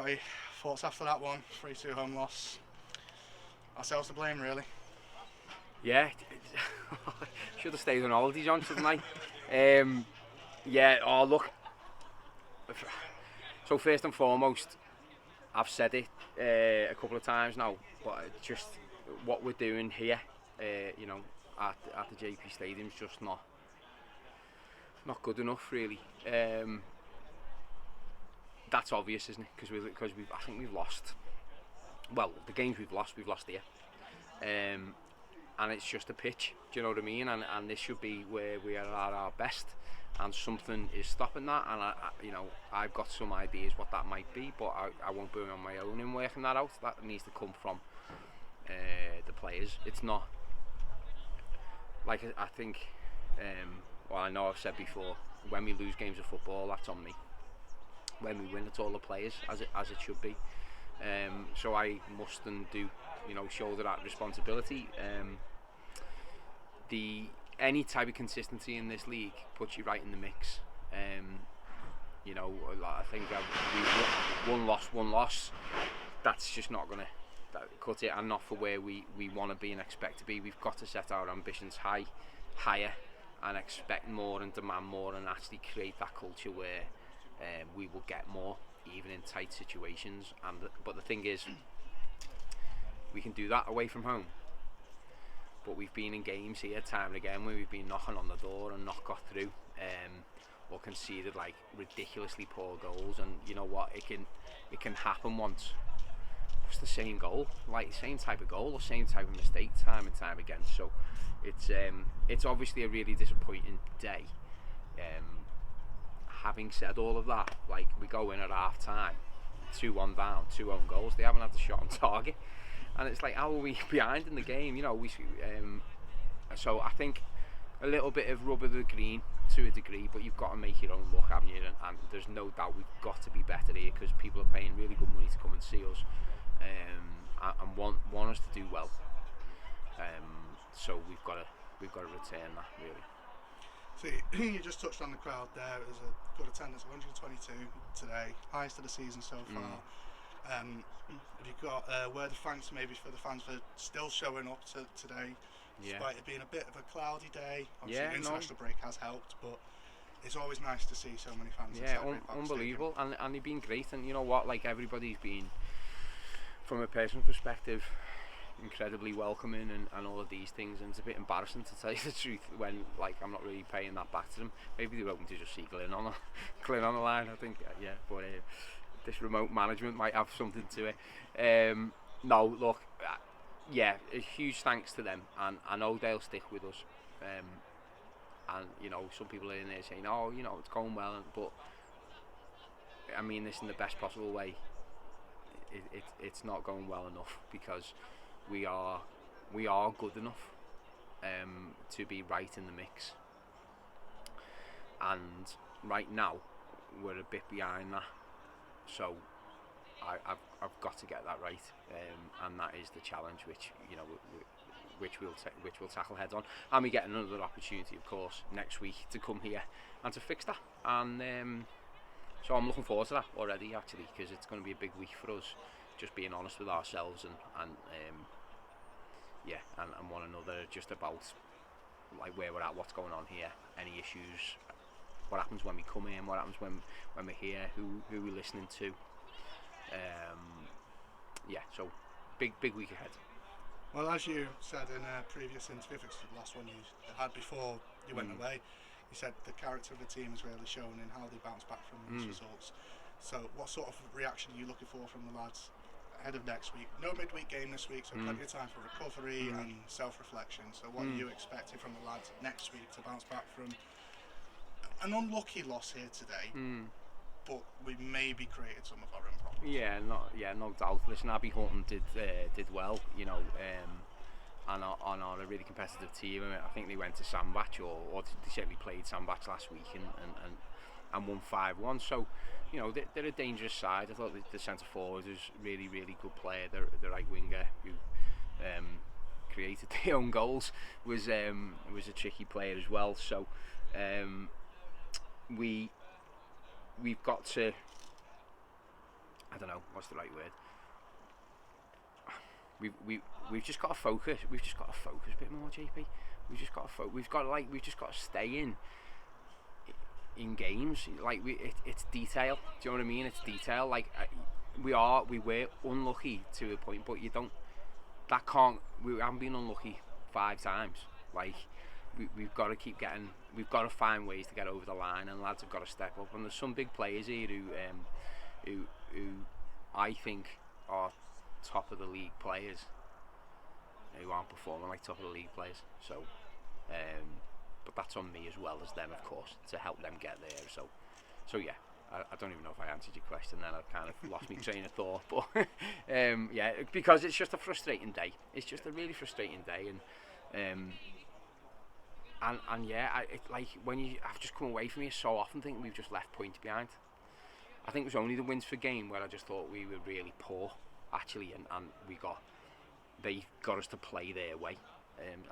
Scotty. Thoughts after that one? 3-2 home loss. Ourselves to blame, really. Yeah, should have stayed on holiday, John, shouldn't I? Yeah, oh look. So first and foremost, I've said it a couple of times now, but just what we're doing here, you know, at the JP Stadium is just not good enough, really. That's obvious, isn't it? Because I think we've lost. Well, the games we've lost here, and it's just a pitch. Do you know what I mean? And this should be where we are at our best. And something is stopping that, and I've got some ideas what that might be, but I won't be on my own in working that out. That needs to come from the players. It's not like I think. Well, I know I've said before, when we lose games of football, that's on me. When we win, it's all the players, as it should be. So I must and do, shoulder that responsibility. Any type of consistency in this league puts you right in the mix. I think we've one loss. That's just not going to cut it, and not for where we want to be and expect to be. We've got to set our ambitions higher, and expect more and demand more, and actually create that culture where we will get more, even in tight situations. But the thing is, we can do that away from home. But we've been in games here time and again where we've been knocking on the door and not got through, or conceded like ridiculously poor goals. And you know what, it can happen once. It's the same goal, like the same type of goal, or same type of mistake, time and time again. So it's obviously a really disappointing day. Having said all of that, like, we go in at half time, 2-1 down, 2 own goals. They haven't had the shot on target. And it's like, how are we behind in the game? So I think a little bit of rub of the green to a degree, but you've got to make your own luck, haven't you? And there's no doubt we've got to be better here, because people are paying really good money to come and see us, and want us to do well. So we've got to return that, really. So you just touched on the crowd there. It was a good attendance, 122 today, highest of the season so far. Have you got a word of thanks maybe for the fans for still showing up today, despite it being a bit of a cloudy day? Obviously the international break has helped, but it's always nice to see so many fans. Yeah, unbelievable, and they've been great. And you know what, like, everybody's been, from a personal perspective, incredibly welcoming and all of these things, and it's a bit embarrassing, to tell you the truth, when, like, I'm not really paying that back to them. Maybe they were hoping to just see Glyn on the line, I think. But this remote management might have something to it. No, look, a huge thanks to them, and I know they'll stick with us. And some people are in there saying, oh, it's going well, but I mean this in the best possible way. It's not going well enough, because we are good enough to be right in the mix, and right now we're a bit behind that. So I've got to get that right, and that is the challenge, which we'll tackle head on. And we get another opportunity, of course, next week to come here and to fix that. And so I'm looking forward to that already, actually, because it's going to be a big week for us. Just being honest with ourselves and one another, just about like where we're at, what's going on here, any issues, what happens when we come in, what happens when we're here, who we're listening to. So big week ahead. Well, as you said in a previous interview, I think it's the last one you had before you went away, you said the character of the team is really shown in how they bounce back from these results. So what sort of reaction are you looking for from the lads ahead of next week? No midweek game this week, so plenty of time for recovery and self-reflection. So what are you expecting from the lads next week to bounce back from an unlucky loss here today, but we maybe created some of our own problems? No doubt. Listen, Abbey Hulton did well, and are a really competitive team. I think they went to Sandbach, or they certainly played Sandbach last week and won 5-1. So, they're a dangerous side. I thought the centre forward was really, really good player. The right winger who created their own goals was a tricky player as well. So we've got to I don't know what's the right word. We've just got to focus. We've just got to focus a bit more, JP. We've just got to We've just got to stay in games. Like it's detail. Do you know what I mean? It's detail. Like we were unlucky to a point, but you don't. That can't. We haven't been unlucky 5 times. Like we've got to keep getting. We've got to find ways to get over the line, and lads have got to step up. And there's some big players here who I think are top of the league players who aren't performing like top of the league players. So, but that's on me as well as them, of course, to help them get there. So yeah. I don't even know if I answered your question then. I've kind of lost my train of thought, but yeah, because it's just a frustrating day. It's just a really frustrating day, and yeah, like when I've just come away from here so often thinking we've just left points behind. I think it was only the Winsford game where I just thought we were really poor, actually, and they got us to play their way. And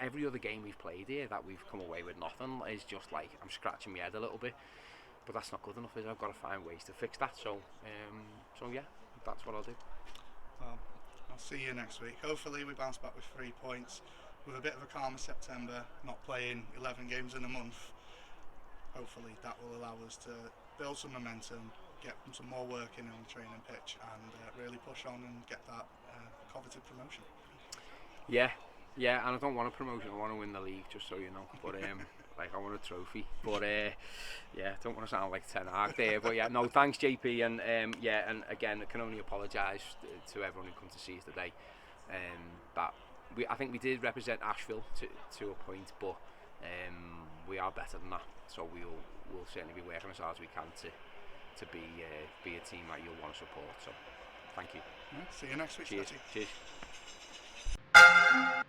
every other game we've played here that we've come away with nothing is just like I'm scratching my head a little bit. But that's not good enough, is it? I've got to find ways to fix that. So yeah, that's what I'll do. Well, I'll see you next week. Hopefully we bounce back with 3 points. With a bit of a calmer September, not playing 11 games in a month. Hopefully that will allow us to build some momentum, get some more work in on the training pitch, and really push on and get that coveted promotion. Yeah, and I don't want a promotion. I want to win the league, just so you know. But like I want a trophy. But yeah, don't want to sound like Ten Hag there. But yeah, no, thanks JP, and yeah, and again, I can only apologise to everyone who come to see us today. That I think we did represent Ashville to a point, but we are better than that. So we'll certainly be working as hard as we can to be a team that you'll want to support. So thank you. Yeah, see you next week. Cheers. Scotty. Cheers.